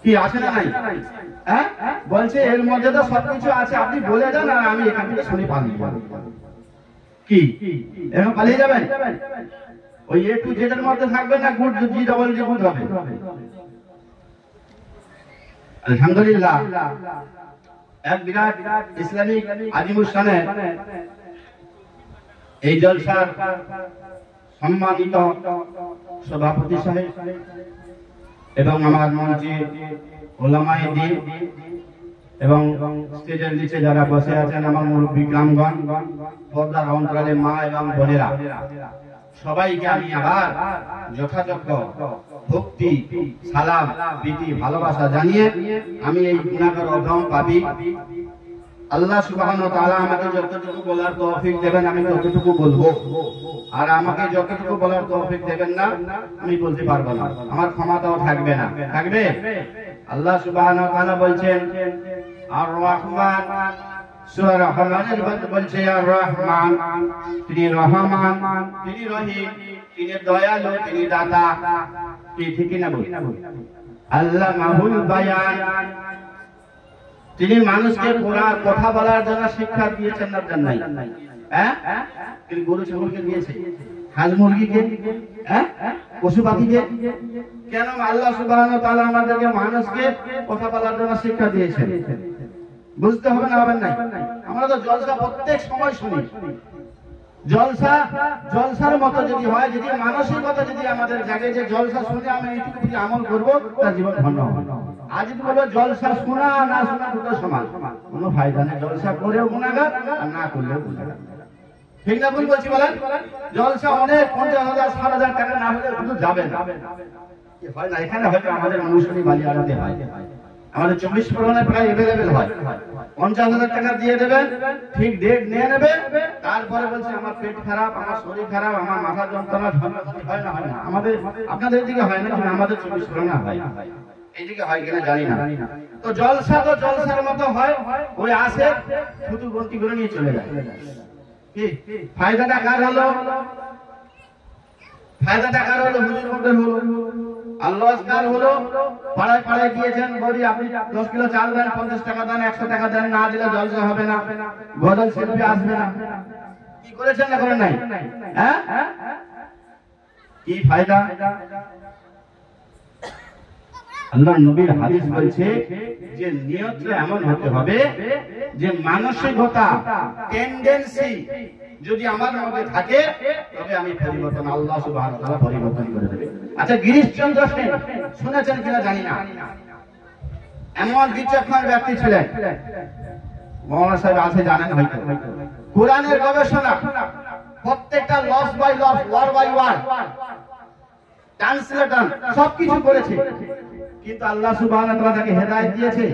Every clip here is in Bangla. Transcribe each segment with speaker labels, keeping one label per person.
Speaker 1: কি আছে না নাই? হ্যাঁ, বলছে এর মধ্যে তো সবকিছু আছে, আপনি বলে দেন আর আমি এখান থেকে শুনে পালিয়ে যাবো। কি এরকম পালিয়ে যাবেন? ওই এ টু জেড এর মধ্যে থাকবেন না, good G double G good হবে। আলহামদুলিল্লাহ, এক বিরাট ইসলামিক আজিমুসানের এই জলসার সম্মানিত সভাপতি সাহেব এবং আমার মঞ্চে ওলামায়ে দ্বীন এবং স্টেজের নিচে যারা বসে আছেন আমার মুরব্বী গ্রামগণ, পর্দার অন্তরালে মা এবং বোনেরা, সবাইকে আমি আবার যথাযোগ্য ভক্তি, সালাম, প্রীতি, ভালোবাসা জানিয়ে আমি এই গুনাহগার অধম পাপী, আল্লাহ সুবহানাহু ওয়া তাআলা আমাকে যতটুকু বলার তৌফিক দেবেন আমি ততটুকু বলবো, আর আমাকে যতটুকু বলার তৌফিক দেবেন না আমি বলতে পারবো না, আমার ক্ষমতাও থাকবে না। থাকবে? আল্লাহ সুবহানাহু ওয়া তাআলা বলছেন আর রহমান, সূরা রহমানের মধ্যে বলছে আর রহমান, তিনি রহমান, তিনি রহিম, তিনি দয়ালু, তিনি দাতা। কি ঠিক না বল? আল্লামাহুল বায়ান, তিনি মানুষকে কোরআন কথা বলার জন্য শিক্ষা দিয়েছেন না দেন নাই? হ্যাঁ, তিনি গরু ছাগলকে দিয়েছে, হাঁস মুরগিকে, হ্যাঁ, পশু পাখিকে। কেন? আল্লাহ সুবহানাহু ওয়া তাআলা আমাদেরকে মানুষকে কথা বলার জন্য শিক্ষা দিয়েছেন। বুঝতে হবে না? হবেন না? আমরা তো জলসা প্রত্যেক সময় শুনি, জলসার মতো যদি হয়, যদি মানসিকতা যদি আমাদের জাগে যে জলসা শুনে আমি এইটুকু যদি আমল করবো, তার জীবন ধন্য হবে। আজ যদি বলো জলসা শোনা না শোনা দুটো সমান, কোনো ফায়দা নেই। জলসা করেও গুনাহগার আর না করলেও গুনাহগার। ঠিক না ভুল বলছি বলেন? জলসা অনেক 50,000 60,000 টাকা না হলে শুধু যাবেন হয় না। এখানে হয়তো আমাদের অনুষ্ঠানে বালি আড়াতে হয়, আমাদের 24 পরগনায় প্রায় এভেলেবেল হয়। 50,000 টাকা দিয়ে দেবেন, ঠিক ডেট নিয়ে নেবে, তারপরে বলছে আমার পেট খারাপ, আমার শরীর খারাপ, আমার মাথা যন্ত্রণা। হয় না? হয় না? আমাদের আপনাদের দিকে হয় না, আমাদের 24 পরগনা হয়। এইদিকে হয় কিনা জানি না। তো জলসা তো জলসার মতো হয়, ওই আসে শুধু গন্তি করে নিয়ে চলে যায়। কি ফায়দাটা কার হলো? ফায়দাটা কার হলো? হুজুর মধ্যে হলো, আল্লাহ কার হলো? পাড়ায় পাড়ায় দিয়েছেন, বলি আপনি 10 কিলো চাল দেন, 50 টাকা দেন, 100 টাকা দেন, না দিলে জলসা হবে না, গজল শিল্পী আসবে না। কি করেছেন না করেন নাই? হ্যাঁ, কি ফায়দা? আল্লাহর নবীর হাদিস বলছে যে নিয়তটা এমন হতে হবে যে মানসিকতা, টেন্ডেন্সি যদি আমার মধ্যে থাকে তবে আমি পরিবর্তন, আল্লাহ সুবহানাহু ওয়া তাআলা পরিবর্তন করে দেবে। আচ্ছা, গিরিশচন্দ্র সেন শুনেছেন কিনা জানি না, এমন বিচক্ষণ ব্যক্তি ছিলেন, মৌলানা সাহেব আছে জানেন হয়তো। কোরআনের গবেষণা, প্রত্যেকটা লস বাই লস, ওয়ার্ড বাই ওয়ার্ড, ট্রান্সলেটর সবকিছু করেছে, কিন্তু আল্লাহ সুবহানাহু ওয়া তাআলা তাকে হেদায়েত দিয়েছে।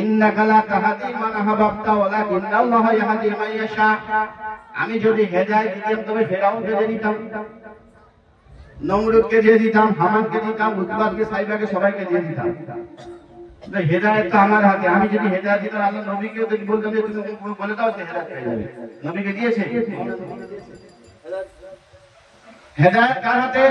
Speaker 1: ইন্নাকা লা তাহদি মান আহবাবতা ওয়ালাকিন্নাল্লাহা ইয়াহদি মান ইয়াশা। আমি যদি হেদায়েত দিতাম তবে ফেরাউনকে দিয়ে দিতাম, নমরুদকে দিয়ে দিতাম, হামানকে দিতাম, উতবাকে, সাইবাকে, সবাইকে দিয়ে দিতাম। হেদায়েত তো আমার হাতে। আমি যদি হেদায়েত দিতাম আল্লাহ নবীকে বলতাম যে তুমি বলে দাও যে হেদায়েত পেয়ে যাবে। নবীকে দিয়েছে হেদায়েত কার হাতে?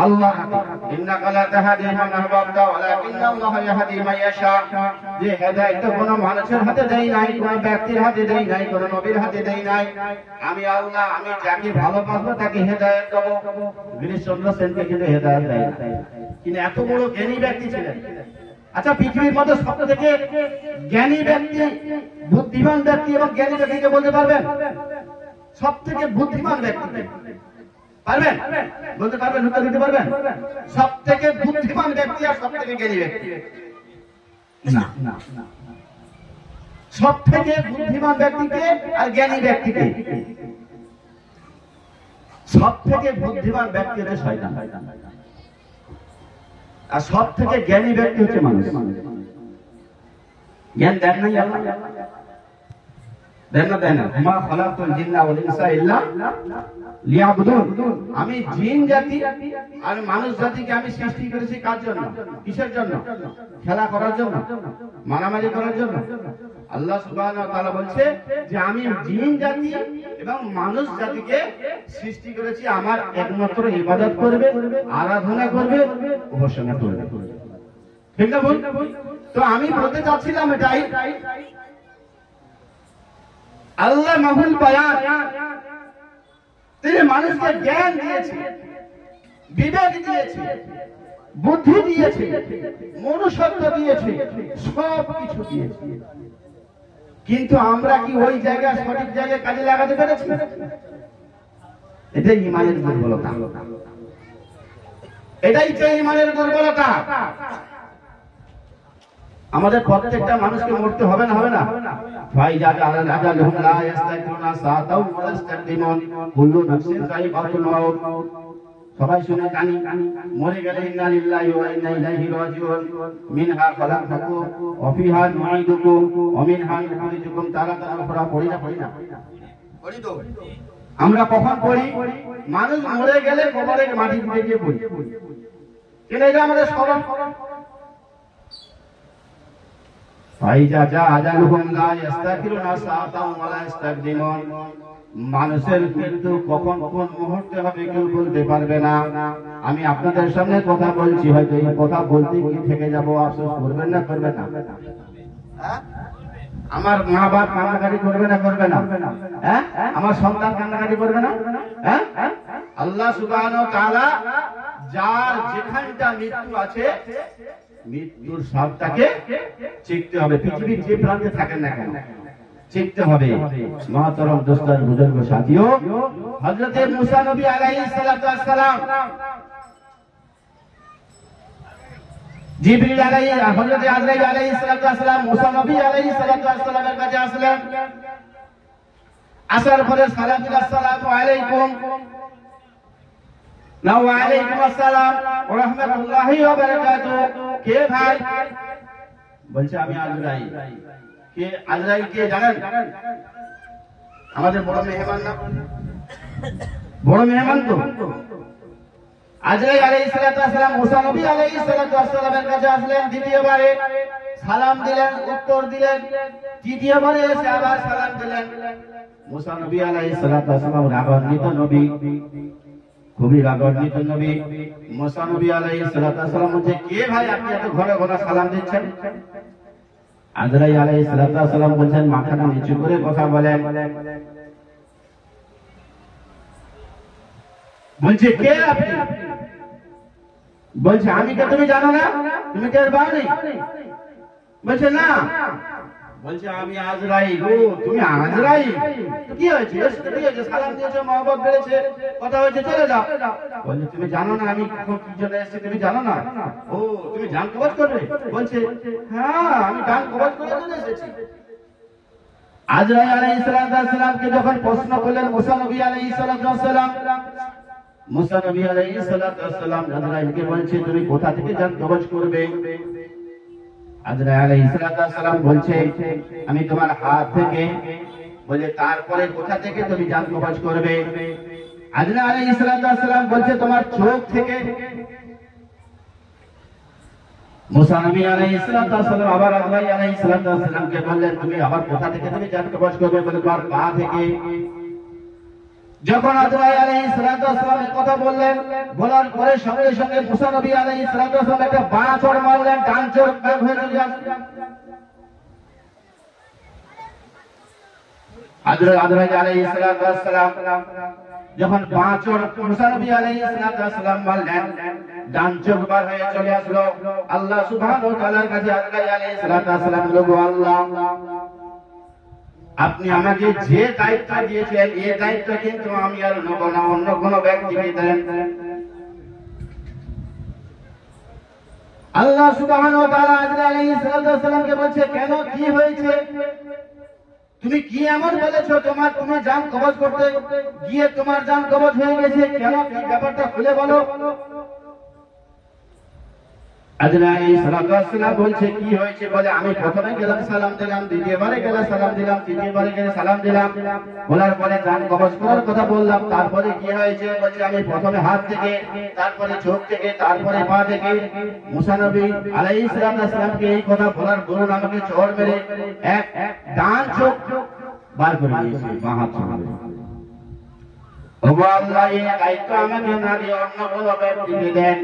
Speaker 1: আল্লাহ হাতে। ইন্নাকা লা তাহদি মান আহবাবতা ওয়ালাকিন্নাল্লাহা ইয়াহদি মান ইয়াশা। যে হেদায়েত তো কোনো মানুষের হাতে দেই নাই, কোনো ব্যক্তির হাতে দেই নাই, কোনো নবীর হাতে দেই নাই। আমি আল্লাহ, আমি যাকে ভালোবাসবো তাকে হেদায়েত দেব। গিরিশচন্দ্র সেনকে কিন্তু হেদায়েত দেয় না, কিন্তু এত বড় জ্ঞানী ব্যক্তি ছিলেন। আচ্ছা, পৃথিবীর মধ্যে সবথেকে জ্ঞানী ব্যক্তি, বুদ্ধিমান ব্যক্তি এবং জ্ঞানী ব্যক্তিকে বলতে পারবেন? সবথেকে বুদ্ধিমান ব্যক্তি পারবেন? বলতে পারবেন? উত্তর দিতে পারবেন? সবথেকে বুদ্ধিমান ব্যক্তি আর সবথেকে জ্ঞানী ব্যক্তি? না, সবথেকে বুদ্ধিমান ব্যক্তিকে আর জ্ঞানী ব্যক্তিকে? সবথেকে বুদ্ধিমান ব্যক্তি হচ্ছে শয়তান, আর সবথেকে জ্ঞানী ব্যক্তি হচ্ছে মানুষ। জ্ঞান দেন নাই আল্লাহ? দেন মা খালাকুল জিন্না ওয়াল ইনসা ইল্লা লিয়াবুদুন। আমি জিন জাতি আর মানুষ জাতিকে আমি সৃষ্টি করেছি কার জন্য? কিসের জন্য? খেলা করার জন্য, মারামারি করার জন্য? আল্লাহ সুবহানাহু ওয়া তাআলা বলছে যে আমি জিন জাতি এবং মানুষ জাতিকে সৃষ্টি করেছি আমার একমাত্র ইবাদত করবে, আরাধনা করবে, উপাসনা করবে। ঠিক না বল? তো আমি বলতে চাচ্ছিলাম এটাই, আল্লাহ মাহুল বায়ান তিনি মানুষকে জ্ঞান দিয়েছে, বিবেক দিয়েছে, বুদ্ধি দিয়েছে, মনুষ্যত্ব দিয়েছে, সব কিছু দিয়েছে। কিন্তু আমরা কি ওই জায়গায় সঠিক জায়গায় কাজে লাগাতে পেরেছি? এটাই ঈমানের দুর্বলতা, এটাই যে ঈমানের দুর্বলতা। আমাদের প্রত্যেকটা মানুষকে মরতে হবে না? হবে না? ফাইজা জালাল আজালহুম লা ইস্তাগফিরুনা সাআতাও ওয়া লা ইস্তাকদিমুন কুল্লু নাফসিন যায়িকাতুল মাউত। সবাই শুনে জানি, মরে গেলে ইন্না লিল্লাহি ওয়া ইন্না ইলাইহি রাজিউন। মিনহা খালাকনাকুম ওয়া ফিহা নুঈদুকুম ওয়া মিনহা নুখরিজুকুম তারাতান উখরা। পড়ি না? পড়ি তো। আমরা কখন পড়ি? মানুষ মরে গেলে কবরে মাটি দিয়ে গিয়ে পড়ি। কিন্তু এটা আমাদের স্মরণ। ফাইজা জালালহুম লা ইস্তাগফিরুনা সাআতাও ওয়া লা ইস্তাকদিমুন। মানুষের মৃত্যু কখন কোন মুহূর্তে হবে কেউ বলতে পারবে না। আমি আপনাদের সামনে কথা বলছি, হয়তো এই কথা বলতে গিয়ে থেকে যাব, আফসোস করবেন না? করবেন না? আমার মা বাপ কান্নাকাটি করবে না? করবে না? হ্যাঁ, আমার সন্তান কান্নাকাটি করবে না? হ্যাঁ, আল্লাহ সুবহানাহু ওয়া তাআলা যার যেখানটা মৃত্যু আছে মৃত্যুর স্বাদটাকে চিখতে হবে। পৃথিবীর যে প্রান্তে থাকেন না কেন চিখতে হবে। মহতরম দোস্তার বুজুর্গ সাথীও, হযরতে মুসা নবী আলাইহিস সালাতু ওয়াস সালাম জিবরিল আলাইহিস হযরতে আজরাইল আলাইহিস সালাতু ওয়াস সালাম মুসা নবী আলাইহিস সালাতু ওয়াস সালামের কাছে আসলেন। আসার পরে সালাম দিলেন, আসসালামু আলাইকুম। ওয়া আলাইকুম আসসালাম ওয়া রাহমাতুল্লাহি ওয়া বারাকাতুহু। কে ভাই? বলছে আমি আজরাইল। কে আজরাইল? কে জানেন? আমাদের বড় মেহমান না? বড় মেহমান তো। আজরাইল আলাইহিস সালাতু ওয়াস সালাম মুসা নবী আলাইহিস সালাতু ওয়াস সালামের কাছে আসলেন। দ্বিতীয়বারে সালাম দিলেন, উত্তর দিলেন। তৃতীয়বারে এসে আবার সালাম দিলেন। মুসা নবী আলাইহিস সালাতু ওয়াস সালাম রাগান্বিত নবী, খুবই রাগান্বিত নবী। মুসা নবী আলাইহিস সালাতু ওয়াস সালাম বলছে, কে ভাই আপনি এত ঘন ঘন সালাম দিচ্ছেন? আজরাইল আলাইহিস সালাতু ওয়াস সালাম বলছেন, মাথাটা নিচু করে কথা বলেন। বলছে, কে আপনি? বলছে, আমি কে তুমি জানো না? তুমি টের পাওনি? বলছে, না। বলছে, আমি আজরাইল। ও তুমি আজরাইল? কি হয়েছে? কি হয়েছে? সালাম দিয়েছো, মহব্বত বেড়েছে, কথা হয়েছে, চলে যাও। বলছে, তুমি জানো না আমি এখন কি জন্য এসেছি? তুমি জানো না? ও তুমি জান কবজ করবে? বলছে, হ্যাঁ আমি জান কবজ করে জন্য এসেছি। আজরাইল আলাইহিস সালামকে যখন প্রশ্ন করলেন মুসা নবী আলাইহিস সালাম, মুসা নবী আলাইহিস সালাম আজরাইলকে বলছে, তুমি কোথা থেকে জান কবজ করবে? আজরাইল আলাইহিস সালাম বলছে, আমি তোমার হাত থেকে। বলে, তারপরে কোথা থেকে তুমি জান কবজ করবে? আজরাইল আলাইহিস সালাম বলছে, তোমার চোখ থেকে। মুসা নবী আলাইহিস সালাম আবার আজরাইল আলাইহিস সালামকে বললেন, তুমি আবার কোথা থেকে তুমি জান কবজ করবে? বলে, তোমার পা থেকে। যখন আজরাইল আলাইহিস সালাম কথা বললেন, বলার পরে সঙ্গে সঙ্গে মুসা নবী আলাইহিস সালাম একটা বাঁ চড় মারলেন, ডান চড় ব্যাক হয়ে চলে গেল। আজরাইল আলাইহিস সালাম যখন বাঁ চড় মুসা নবী আলাইহিস সালাম মারলেন, ডান চোখ বার হয়ে চলে আসলো। আল্লাহ সুবহানাহু ওয়া তাআলার কাছে আজরাইল আলাইহিস সালাম বলল, আল্লাহ আপনি আমাকে যে দায়িত্ব দিয়েছেন এই দায়িত্ব কিন্তু আমি আর নেব না, অন্য কোন ব্যক্তিকে দেন। আল্লাহ সুবহানাহু ওয়া তাআলা আজরাইল আলাইহিস সালামকে বলছে, কেন কি হয়েছে? তুমি কি এমন বলেছো তুমি জান কবজ করতে গিয়ে তোমার জান কবজ হয়ে গেছে? কেন? কি ব্যাপারটা খুলে বলো। আজরাইল সালাম বলছে কি হয়েছে? বলে আমি প্রথমে গেলাম সালাম দিলাম, দ্বিতীয়বারে গেলাম সালাম দিলাম, তৃতীয়বারে গেলে সালাম দিলাম, বলার পরে জান কবজ করার কথা বললাম। তারপরে কি হয়েছে? বলছে আমি প্রথমে হাত থেকে, তারপরে চোখ থেকে, তারপরে পা থেকে। মুসা নবী আলাইহিস সালামকে এই কথা বলার দরুন আমাকে চড় মেরে এক ডান চোখ বার করে দিয়েছে বাঁ হাত থেকে। ওগো আল্লাহ, এই দায়িত্ব আমাকে না দিয়ে অন্য কোনো ব্যক্তিকে দেন।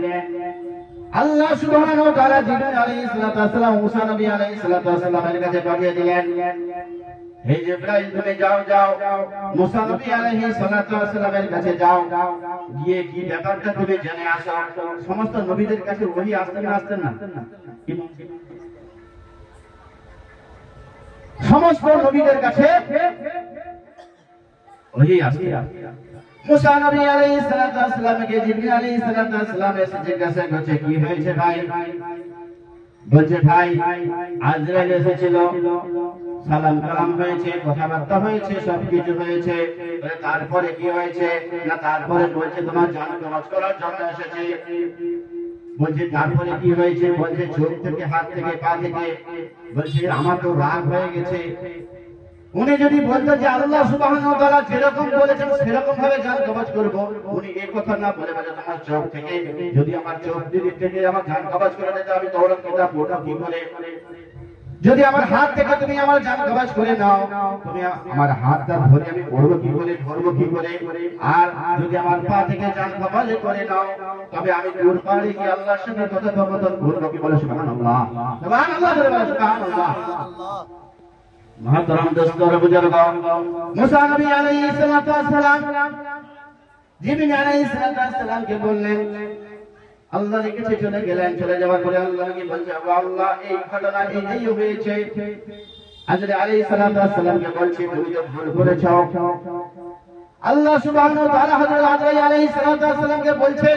Speaker 1: আল্লাহ সুবহানাহু ওয়া তাআলা জিবরাইল আলাইহিস সালাম মুসা নবী আলাইহিস সালামের কাছে পাঠিয়ে দিলেন, হে জিবরাইল তুমি যাও যাও মুসা নবী আলাইহিস সালামের কাছে যাও, গিয়ে কি ব্যাপারটা তুমি জেনে আসো। সমস্ত নবীদের কাছে ওহী আসতেন না? সমস্ত নবীদের কাছে ওহী আসে। মুসা নবী আলাইহিস সালামকে জিবরাইল আলাইহিস সালাম এসে জিজ্ঞাসা করছে কি হয়েছে ভাই? বলছে ভাই আজরাইল এসেছিল, সালাম কালাম হয়েছে, কথাবার্তা হয়েছে, সবকিছু হয়েছে। তারপরে কি হয়েছে? না তারপরে বলছে তোমার জান কবজ করার জন্য এসেছে। বলছে তারপরে কি হয়েছে? বলছে চোখ থেকে, হাত থেকে, পা থেকে। বলছে আমার তো রাগ হয়ে গেছে। উনি যদি বলতো যে আল্লাহ সুবহানাহু ওয়া তাআলা যেরকম বলেছেন সেরকম ভাবে জান কবজ করব, উনি এই কথা না বলে বলে তোমার চোখ থেকে, যদি আমার চোখ থেকে আমার জান কবজ করে দিতে আমি তাওরাত কিতাব পড়ব কি করে? যদি আমার হাত থেকে তুমি আমার জান কবজ করে নাও, তুমি আমার হাতটা ধরে আমি পড়ব কি করে, ধরব কি করে? আর যদি আমার পা থেকে জান কবজ করে নাও, তবে আমি দূর পারে কি আল্লাহর সাথে কথোপকথন করব কি? বলে সুবহানাল্লাহ, সুবহানাল্লাহ, সুবহানাল্লাহ। محترم دوستو بزرگوں، موسیٰ نبی علیہ السلام জিবরিল আলাইহিস সালাম কে বললেন, আল্লাহর কাছে চলে গেলেন। চলে যাওয়ার পরে আল্লাহকে বলছে আল্লাহ এই ঘটনা এই হয়েছে। আজরাইল আলাইহিস সালামকে বলছে তুমি তো ভুল করেছো। আল্লাহ সুবহানাহু ওয়া তাআলা হযরত আজরাইল আলাইহিস সালামকে বলছে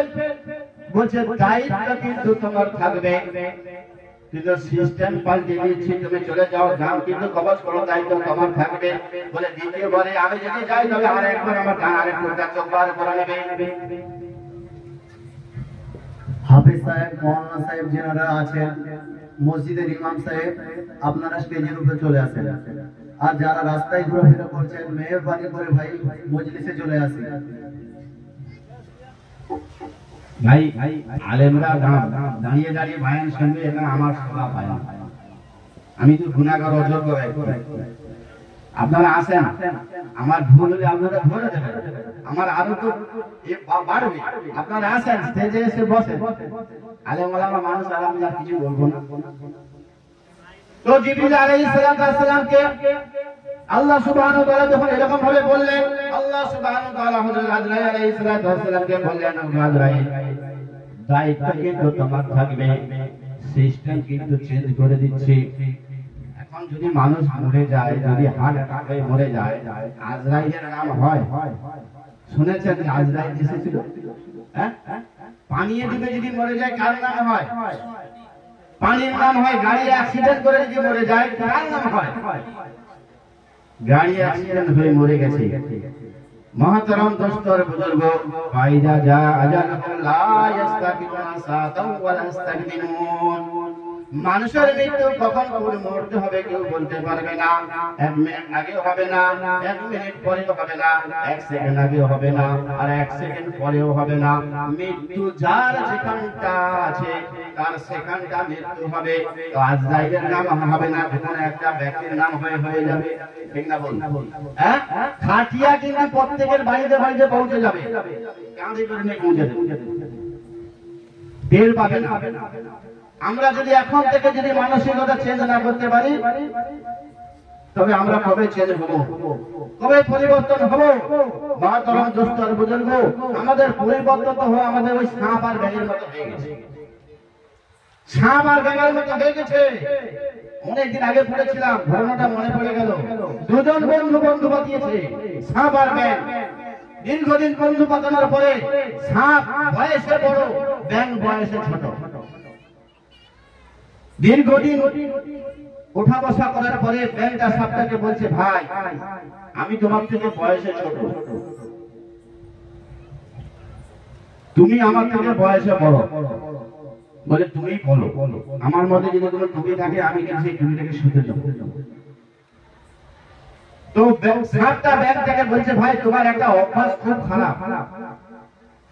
Speaker 1: দায়িত্ব কিন্তু তোমার থাকবে, কিন্তু সিস্টেম পাল্টে দিচ্ছি, তুমি চলে যাও, জান কিন্তু কবজ করো, দায়িত্ব তোমার থাকবে। বলে দ্বিতীয়বারে আমি যদি যাই তবে আরেকবার আমার ডান আরেকটা চোখ বার করে নেবে।
Speaker 2: হাফেজ সাহেব, মৌলানা সাহেব যারা আছেন, মসজিদের ইমাম সাহেব, আপনারা স্টেজের উপরে চলে আসেন। আর যারা রাস্তায় ঘোরাফেরা করছেন মেহেরবানি করে ভাই মজলিসে চলে আসেন।
Speaker 1: ভাই আলেমরা দাঁড়িয়ে দাঁড়িয়ে বায়ান শুনবে, এটা আমার স্বভাব হয় না। আমি তো গুনাহগার, অযোগ্য ব্যক্তি। আপনারা আসেন, আমার ভুল হলে আপনারা ধরে দেবেন, আমার আরো তো বাড়বে। আপনারা আসেন, স্টেজে এসে বসেন। আলেম ওলামা মানুষ, আর আমি আর কিছু বলবো না। তো জিবরিল আলাইহিস সালামকে আল্লাহ সুবহানাহু ওয়া তাআলা যখন এরকম ভাবে বললেন, আল্লাহ সুবহানাহু ওয়া তাআলা হযরত আজরাইল আলাইহিস সালামকে বললেন, আজরাইল দায়িত্ব কিন্তু তোমার থাকবে, সিস্টেম কিন্তু চেঞ্জ করে দিচ্ছি। এখন যদি মানুষ মরে যায়, যদি হার্ট অ্যাটাক হয়ে মরে যায়, আজরাইলের নাম হয়? শুনেছেন আজরাইল এসেছিল? হ্যাঁ, পানিয়ে ডুবে যদি মরে যায় কার নাম হয়? পানির নাম হয়। গাড়ি অ্যাক্সিডেন্ট করে যদি মরে যায় কার নাম হয়? গাড়ি অ্যাক্সিডেন্ট হয়ে মরে গেছে। محترم دوستو بزرگو، فائدہ جا اجلهم لا يستقبلون ساعة ولا يستقدمون। মানুষের মৃত্যু কখন মরতে হবে কেউ বলতে পারবে না। 1 মিনিট আগেও হবে না, 1 মিনিট পরেও হবে না, 1 সেকেন্ড আগেও হবে না, আর 1 সেকেন্ড পরেও হবে না। মৃত্যু যার যেখানটা আছে তার সেখানটা মৃত্যু হবে। তো আজরাইলের নাম হবে না, যেখানে একটা ব্যক্তির নাম হয়ে যাবে। ঠিক না বল? হ্যাঁ, খাটিয়া কিন্তু প্রত্যেকের বাড়িতে বাড়িতে পৌঁছে যাবে, কাঁধে করে নিয়ে পৌঁছে যাবে, টের পাবে না। আমরা যদি এখন থেকে যদি মানসিকতা চেঞ্জ না করতে পারি, তবে আমরা কবে চেঞ্জ হব, কবে পরিবর্তন হব? মহতরম দোস্ত আর বুজুর্গ, আমাদের পরিবর্তন তো হওয়া আমাদের ওই সাপ আর ব্যাঙের মতো হয়ে গেছে। সাপ আর ব্যাঙের মতো হয়ে গেছে। অনেকদিন আগে পড়েছিলাম, ঘটনাটা মনে পড়ে গেল। দুজন বন্ধু পাতিয়েছে, সাপ আর ব্যাঙ। দীর্ঘদিন বন্ধু পাতানোর পরে সাপ বয়সে বড়, ব্যাঙ বয়সে ছোট। দীর্ঘদিন ওঠা বসা করার পরে ব্যাঙটা সাপটাকে বলছে, ভাই আমি তোমার থেকে বয়সে ছোট, তুমি আমার থেকে বয়সে বড়, বলে তুমি বলো, আমার মধ্যে যদি কোনো ত্রুটি থাকে আমি সেই ত্রুটিটাকে শুধরে দেবো। তো সাতটা ব্যাংক থেকে বলছে ভাই তোমার একটা অভ্যাস খুব খারাপ।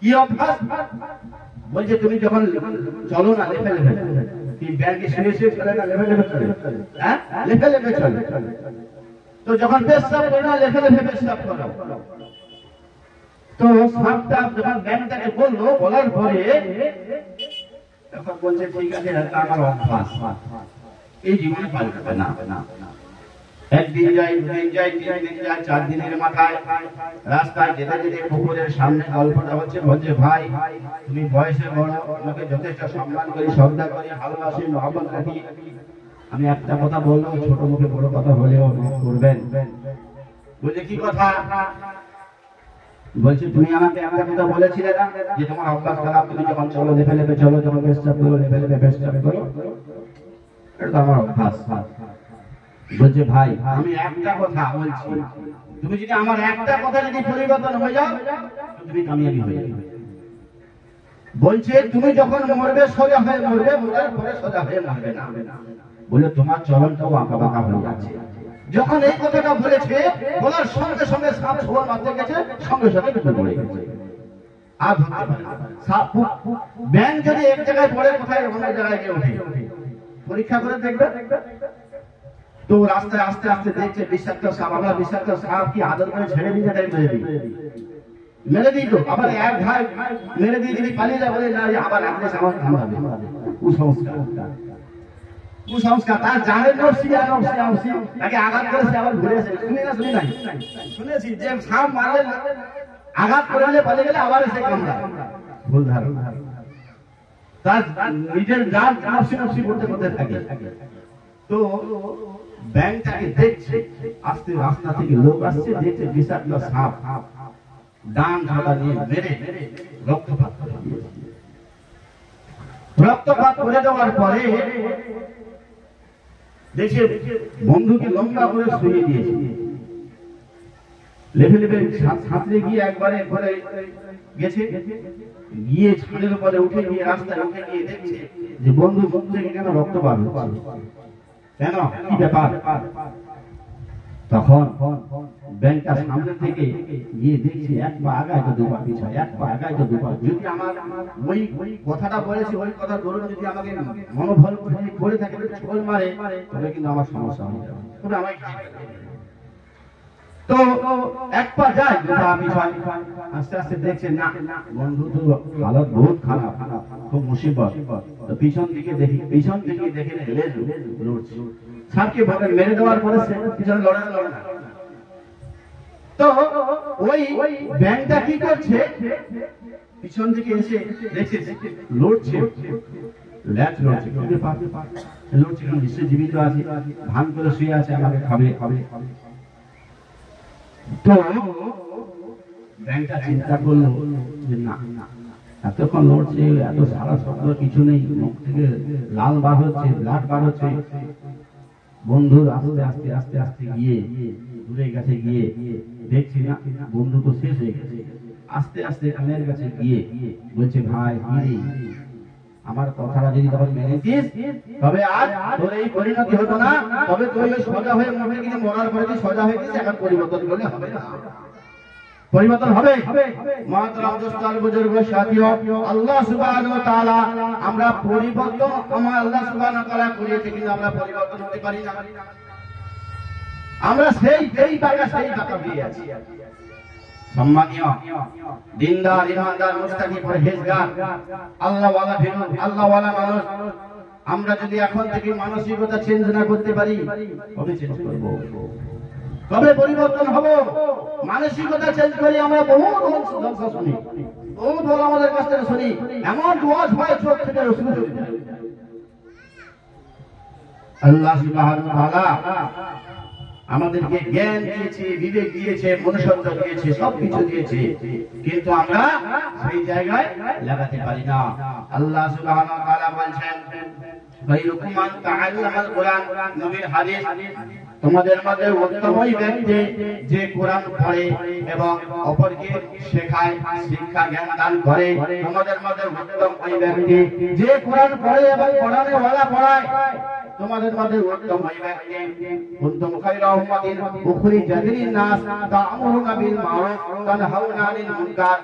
Speaker 1: কি অভ্যাস? বলছে তুমি যখন চলো না লেফে লেফে, কি ব্যাংকে শুয়ে শুয়ে চলে না লেফে লেফে চলে, হ্যাঁ লেফে লেফে চলে। তো যখন পেশাব করো না লেফে লেফে পেশাব করো। তো সাতটা যখন ব্যাংকটাকে বললো, বলার পরে তখন বলছে ঠিক আছে আমার অভ্যাস, এই জীবনে পাল্টাবে না। একদিন যাই, দুদিন যাই, 3 দিন যাই, 4 দিনের মাথায় রাস্তায় যেতে যেতে পুকুরের সামনে গল্পটা হচ্ছে, বলছে ভাই তুমি বয়সে বড়, তোমাকে যথেষ্ট সম্মান করি, শ্রদ্ধা করি, ভালোবাসি, মহব্বত রাখি, আমি একটা কথা বলবো, ছোট মুখে বড় কথা হলেও করবেন। বলছে কি কথা? বলছে তুমি আমাকে একটা কথা বলেছিলে না যে তোমার অভ্যাস খারাপ, তুমি যখন চলো লেফে লেফে চলো, যখন পেশাব করো লেফে লেফে পেশাব করো, এটা তো আমার অভ্যাস। বলছে ভাই আমি একটা কথা বলছি, তুমি যদি আমার একটা কথা যদি পরিবর্তন হয়ে যাও তুমি কামিয়াবি হয়ে যাবে। বলছে তুমি যখন মরবে সোজা হয়ে মরবে, মরার পরে সোজা হয়ে মরবে না। বলে তোমার চলনটাও আঁকা বাঁকা হয়ে যাচ্ছে। যখন এই কথাটা বলেছে, বলার সঙ্গে সঙ্গে সাপ ছোঁয়া মারতে গেছে, সঙ্গে সঙ্গে ঢুকে পড়ে গেছে। আর ধরতে পারে না। সাপ ব্যাঙ যদি এক জায়গায় পড়ে, কোথায় অন্য জায়গায় গিয়ে ওঠে, পরীক্ষা করে দেখবে। তো রাস্তায় আস্তে আস্তে দেখছে বিষাক্ত সাপ। আমরা বিষাক্ত সাপ কি আদর করে ছেড়ে দিই, তাই মেরে দিই তো আবার এক ঘাই মেরে দিয়ে যদি পালিয়ে যায়, বলে না আবার রাত্রে আমার কামড়াবে। কুসংস্কার তার জানের নফসি আর নফসি তাকে আঘাত করেছে, আবার ঘুরে এসে শুনি না, শুনি নাই, শুনেছি যে সাপ মারলে আঘাত করলে পালিয়ে গেলে আবার এসে কামড়ায়। ভুল ধারণা। তার নিজের জান নফসি নফসি করতে করতে থাকে। তো ব্যাংকটাকে দেখছে, আস্তে রাস্তা থেকে লোক আসছে, দেখছে বিষাক্ত সাপ ডান ঝাঁটা দিয়ে মেরে রক্তপাত করে দিয়েছে। রক্তপাত করে দেওয়ার পরে দেখে বন্ধুকে লম্বা করে শুয়ে দিয়েছে। লেভে লেভে ছাত্রে গিয়ে একবারে ঘরে গেছে, গিয়ে ছাদের উপরে উঠে গিয়ে রাস্তায় উঠে গিয়ে দেখছে যে বন্ধু থেকে কেন রক্তপাত হচ্ছে, কেন কি ব্যাপার? তখন ব্যাংকটার সামনে থেকে গিয়ে দেখছি এক পা আগায় তো দুপা পিছায়, এক পা আগায় তো দুপা। যদি আমার ওই কথাটা বলেছি, ওই কথা ধরুন যদি আমাকে মনোবল করে থাকে, ছোল মারে, তবে কিন্তু আমার সমস্যা হয়ে যাবে, তবে আমায় তো এক পা যায় দুপা পিছায়। আস্তে আস্তে দেখছে না বন্ধু তো হালত বহুত খারাপ, খুব মুসিবত। তো পিছন দিকে দেখি, পিছন দিকে দেখে লড়ছে। সাপকে মেরে দেওয়ার পরে পিছনে লড়ে না। তো ওই ব্যাংকটা কি করছে, পিছন থেকে এসে দেখছে লড়ছে, ল্যাচ লড়ছে, লড়ছে, নিশ্চয় জীবিত আছে, ভান করে শুয়ে আছে, আমাকে খাবে খাবে। তো ব্যাংকটা চিন্তা করলো যে না, এতক্ষণ লড়ছে, এত সারা শব্দ কিছু নেই, মুখ থেকে লাল বার হচ্ছে, ব্লাড বার হচ্ছে। বন্ধু আস্তে আস্তে আস্তে আস্তে গিয়ে দূরে কাছে গিয়ে দেখছি না বন্ধু তো শেষ হয়ে গেছে। আস্তে আস্তে কানের কাছে গিয়ে বলছে ভাই আমার কথাটা যদি তখন মেনেছিস, তবে আজ তোর এই পরিণতি হতো না, তবে তুই সোজা হয়ে মরে গিয়ে মরার পরে তুই সোজা হয়ে গেছিস, এখন পরিবর্তন করলে হবে না। পরিবর্তন হবে। মহতরম দোস্তার বুজুর্গ সাথীও, আল্লাহ সুবহানাহু ওয়া তাআলা আমরা পরিবর্তন আমার আল্লাহ সুবহানাহু ওয়া তাআলা করিয়েছে, কিন্তু আমরা পরিবর্তন হতে পারি না। আমরা সেই বাঁকা পেয়ে আছি। সম্মানীয় দিনদার, ইমানদার, মুস্তাকিম, পরহেজগার, আল্লাহওয়ালা ফিরুন, আল্লাহওয়ালা মানুষ, আমরা যদি এখন থেকে মানসিকতা চেঞ্জ না করতে পারি, কবে চেঞ্জ করব? কবে পরিবর্তন হব? মানসিকতা চেঞ্জ করি। আমরা বহুত শুনি, বহুত ভালো আমাদের কাছ থেকে শুনি, এমন ওয়াজ হয় চোখ থেকে রসুল চলে যায়। আল্লাহ সুবহানাহু ওয়া তাআলা আমাদেরকে জ্ঞান দিয়েছে, বিবেক দিয়েছে, মনুষ্যত্ব দিয়েছে, সবকিছু দিয়েছে, কিন্তু আমরা সেই জায়গায় লাগাতে পারি না। আল্লাহ সুবহানাহু ওয়া তাআলা বলেন, খায়রুকুম মান তাআল্লামাল কুরআন, নবীর হাদিস, তোমাদের মধ্যে উত্তম ওই ব্যক্তি যে কোরআন পড়ে এবং অপরকে শেখায়, শিক্ষা জ্ঞান দান করে। তোমাদের মধ্যে উত্তম ওই ব্যক্তি যে কোরআন পড়ে এবং পড়ানে ওয়ালা পড়ায়। তোমাদের মধ্যে উত্তম ওই ব্যক্তি, কুনতুম খায়রা উম্মাতিন উখরিজাত লিন-নাস তা'মুরুনা বিল মা'রুফ ওয়া তানহাউনা আনিল মুনকার।